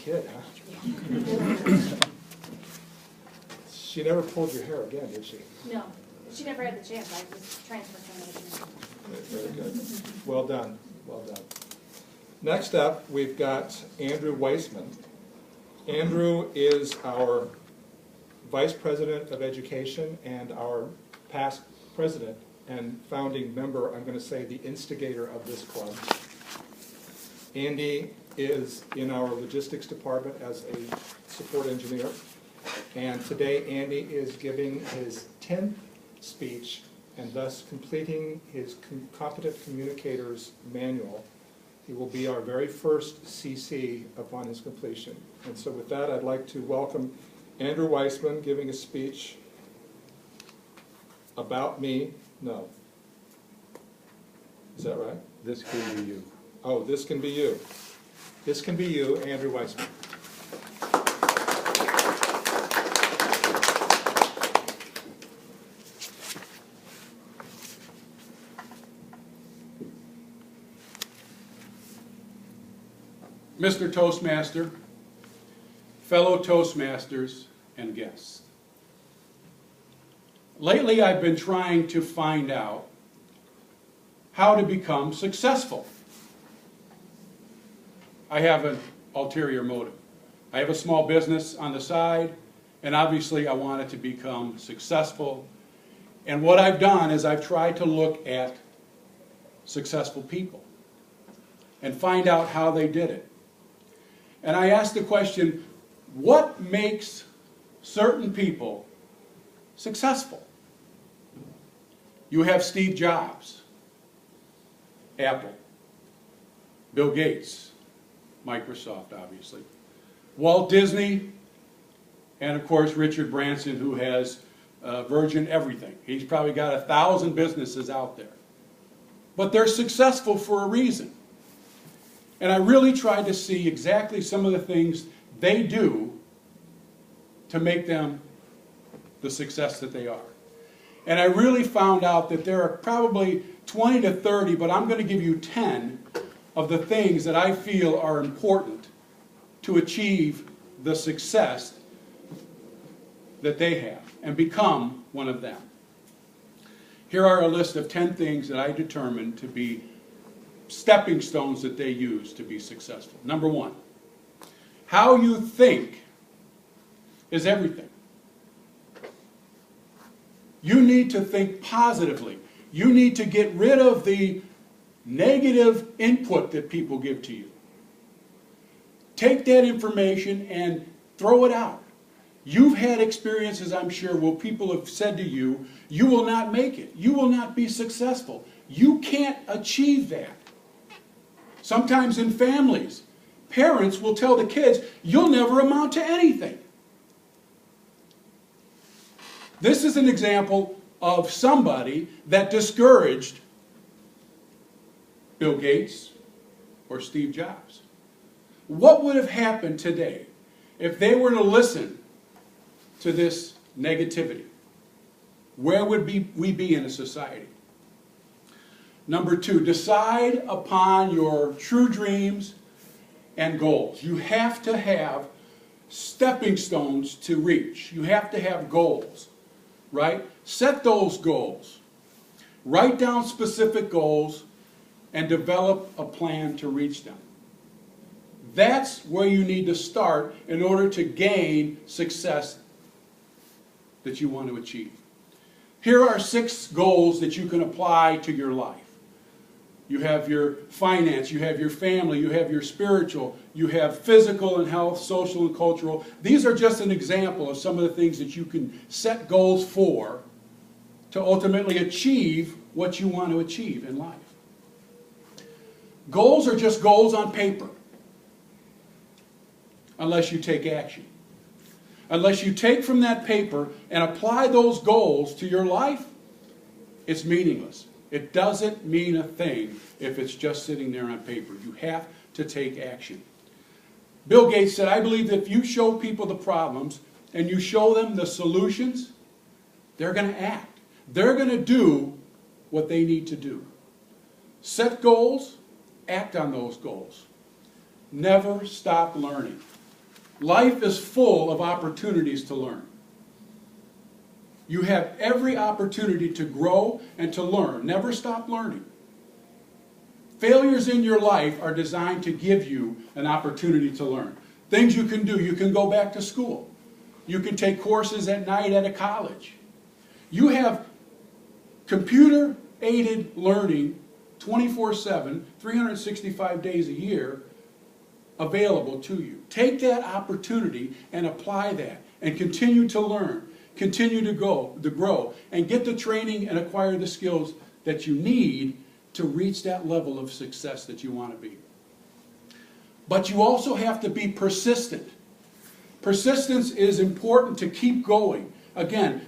kid, huh? She never pulled your hair again, did she? No, she never had the chance. I was transferred from another Very good. Well done. Well done. Next up, we've got Andrew Weissman. Andrew is our Vice President of Education and our past president and founding member, I'm going to say the instigator of this club. Andy is in our logistics department as a support engineer. And today Andy is giving his 10th speech and thus completing his Competent Communicators Manual. He will be our very first CC upon his completion. And so with that, I'd like to welcome Andrew Weissman giving a speech about me. No. Is that right? This can be you. Oh, this can be you. This can be you, Andrew Weissman. Mr. Toastmaster, fellow Toastmasters, and guests. Lately I've been trying to find out how to become successful. I have an ulterior motive. I have a small business on the side, and obviously I want it to become successful. And what I've done is I've tried to look at successful people and find out how they did it. And I asked the question, what makes certain people successful? You have Steve Jobs, Apple, Bill Gates, Microsoft, obviously, Walt Disney, and of course Richard Branson, who has Virgin everything. He's probably got 1,000 businesses out there. But they're successful for a reason. And I really tried to see exactly some of the things they do to make them the success that they are. And I really found out that there are probably 20 to 30, but I'm going to give you 10 of the things that I feel are important to achieve the success that they have and become one of them. Here are a list of 10 things that I determined to be stepping stones that they use to be successful. Number one, how you think is everything. You need to think positively. You need to get rid of the negative input that people give to you. Take that information and throw it out. You've had experiences, I'm sure, where people have said to you, you will not make it. You will not be successful. You can't achieve that. Sometimes in families, parents will tell the kids, you'll never amount to anything. This is an example of somebody that discouraged Bill Gates or Steve Jobs. What would have happened today if they were to listen to this negativity? Where would we be in a society? Number two, decide upon your true dreams and goals. You have to have stepping stones to reach. You have to have goals, right? Set those goals. Write down specific goals and develop a plan to reach them. That's where you need to start in order to gain success that you want to achieve. Here are 6 goals that you can apply to your life. You have your finance, you have your family, you have your spiritual, you have physical and health, social and cultural. These are just an example of some of the things that you can set goals for to ultimately achieve what you want to achieve in life. Goals are just goals on paper, unless you take action. Unless you take from that paper and apply those goals to your life, it's meaningless. It doesn't mean a thing if it's just sitting there on paper. You have to take action. Bill Gates said, I believe that if you show people the problems and you show them the solutions, they're going to act. They're going to do what they need to do. Set goals, act on those goals. Never stop learning. Life is full of opportunities to learn. You have every opportunity to grow and to learn. Never stop learning. Failures in your life are designed to give you an opportunity to learn. Things you can do. You can go back to school. You can take courses at night at a college. You have computer-aided learning 24/7, 365 days a year available to you. Take that opportunity and apply that and continue to learn, continue to grow, and get the training and acquire the skills that you need to reach that level of success that you want to be. But you also have to be persistent. Persistence is important to keep going. Again,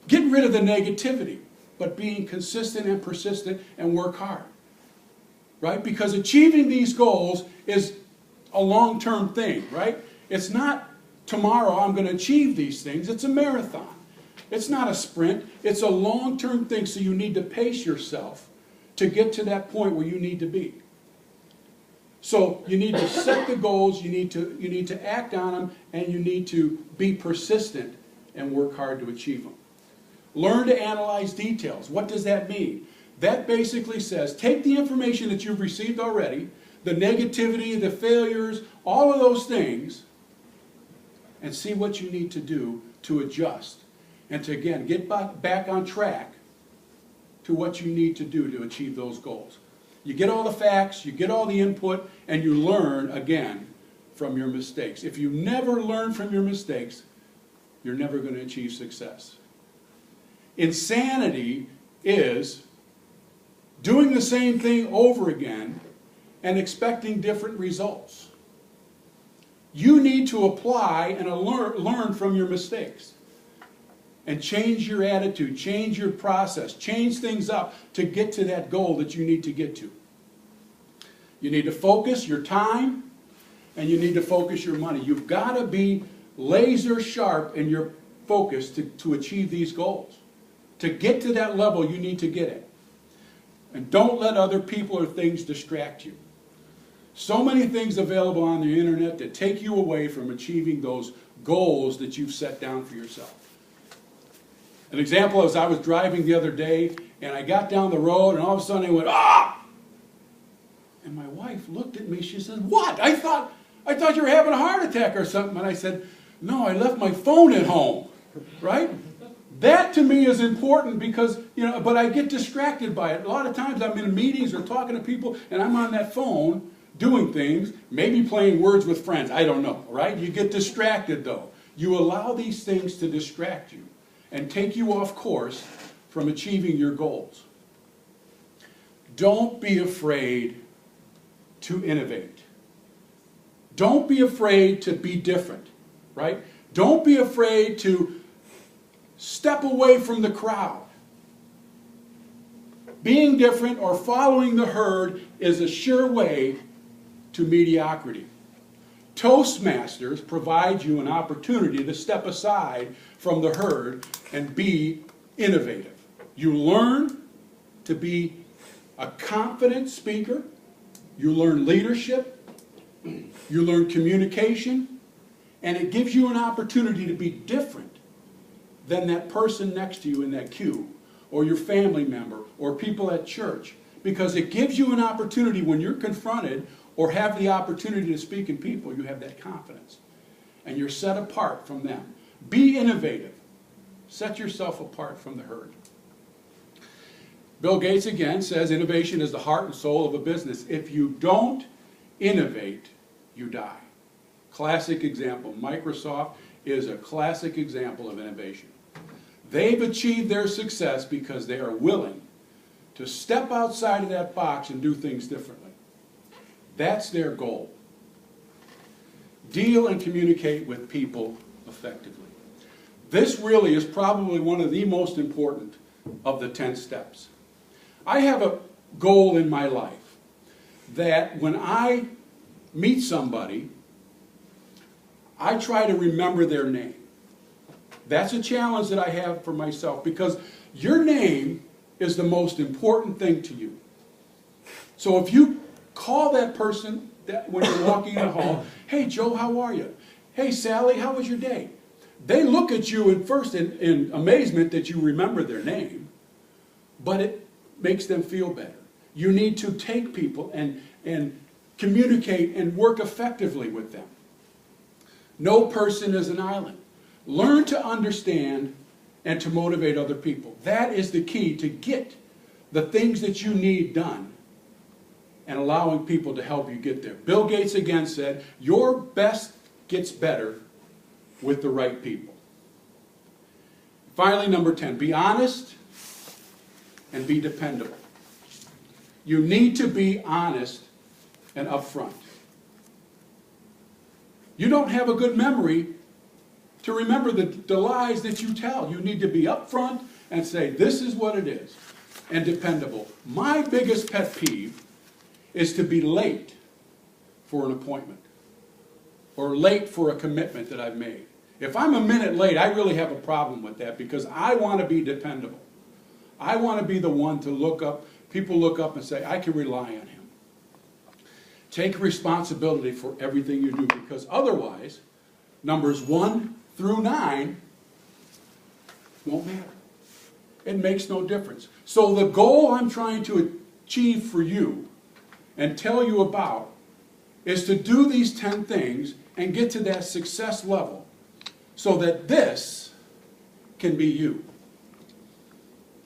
get rid of the negativity, but being consistent and persistent and work hard. Right? Because achieving these goals is a long-term thing, right? It's not tomorrow I'm going to achieve these things. It's a marathon. It's not a sprint. It's a long-term thing, so you need to pace yourself to get to that point where you need to be. So you need to set the goals, you need to act on them, and you need to be persistent and work hard to achieve them. Learn to analyze details. What does that mean? That basically says, take the information that you've received already, the negativity, the failures, all of those things, and see what you need to do to adjust. And to, again, get back on track to what you need to do to achieve those goals. You get all the facts, you get all the input, and you learn, again, from your mistakes. If you never learn from your mistakes, you're never going to achieve success. Insanity is doing the same thing over again and expecting different results. You need to apply and learn from your mistakes and change your attitude, change your process, change things up to get to that goal that you need to get to. You need to focus your time and you need to focus your money. You've got to be laser sharp in your focus to achieve these goals. To get to that level you need to get it. And don't let other people or things distract you. So many things available on the internet that take you away from achieving those goals that you've set down for yourself. An example is I was driving the other day and I got down the road and all of a sudden I went, ah! And my wife looked at me, she said, what? I thought you were having a heart attack or something. And I said, no, I left my phone at home, right? That to me is important because, but I get distracted by it. A lot of times I'm in meetings or talking to people and I'm on that phone doing things, maybe playing words with friends. I don't know, right? You get distracted though. You allow these things to distract you and take you off course from achieving your goals. Don't be afraid to innovate. Don't be afraid to be different, right? Don't be afraid to step away from the crowd. Being different or following the herd is a sure way to mediocrity. Toastmasters provide you an opportunity to step aside from the herd and be innovative. You learn to be a confident speaker. You learn leadership. You learn communication. And it gives you an opportunity to be different than that person next to you in that queue, or your family member, or people at church. Because it gives you an opportunity when you're confronted or have the opportunity to speak in people, you have that confidence. And you're set apart from them. Be innovative. Set yourself apart from the herd. Bill Gates again says innovation is the heart and soul of a business. If you don't innovate, you die. Classic example. Microsoft is a classic example of innovation. They've achieved their success because they are willing to step outside of that box and do things differently. That's their goal. Deal and communicate with people effectively. This really is probably one of the most important of the 10 steps. I have a goal in my life that when I meet somebody, I try to remember their name. That's a challenge that I have for myself because your name is the most important thing to you. So if you call that person when you're walking in the hall, hey Joe, how are you? hey Sally, how was your day? They look at you at first in amazement that you remember their name, but it makes them feel better. You need to take people and communicate and work effectively with them. No person is an island. Learn to understand and to motivate other people. That is the key to get the things that you need done and allowing people to help you get there. Bill Gates again said, your best gets better with the right people. Finally, number 10, be honest and be dependable. You need to be honest and upfront. You don't have a good memory to remember the lies that you tell. You need to be upfront and say, this is what it is, and dependable. My biggest pet peeve is to be late for an appointment or late for a commitment that I've made. If I'm a minute late, I really have a problem with that because I want to be dependable. I want to be the one to look up, people look up and say, I can rely on him. Take responsibility for everything you do because otherwise, numbers 1 through 9 won't matter. It makes no difference. So the goal I'm trying to achieve for you and tell you about is to do these 10 things and get to that success level so that this can be you.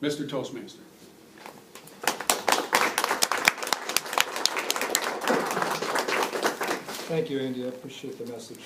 Mr. Toastmaster. Thank you, Andy. I appreciate the message.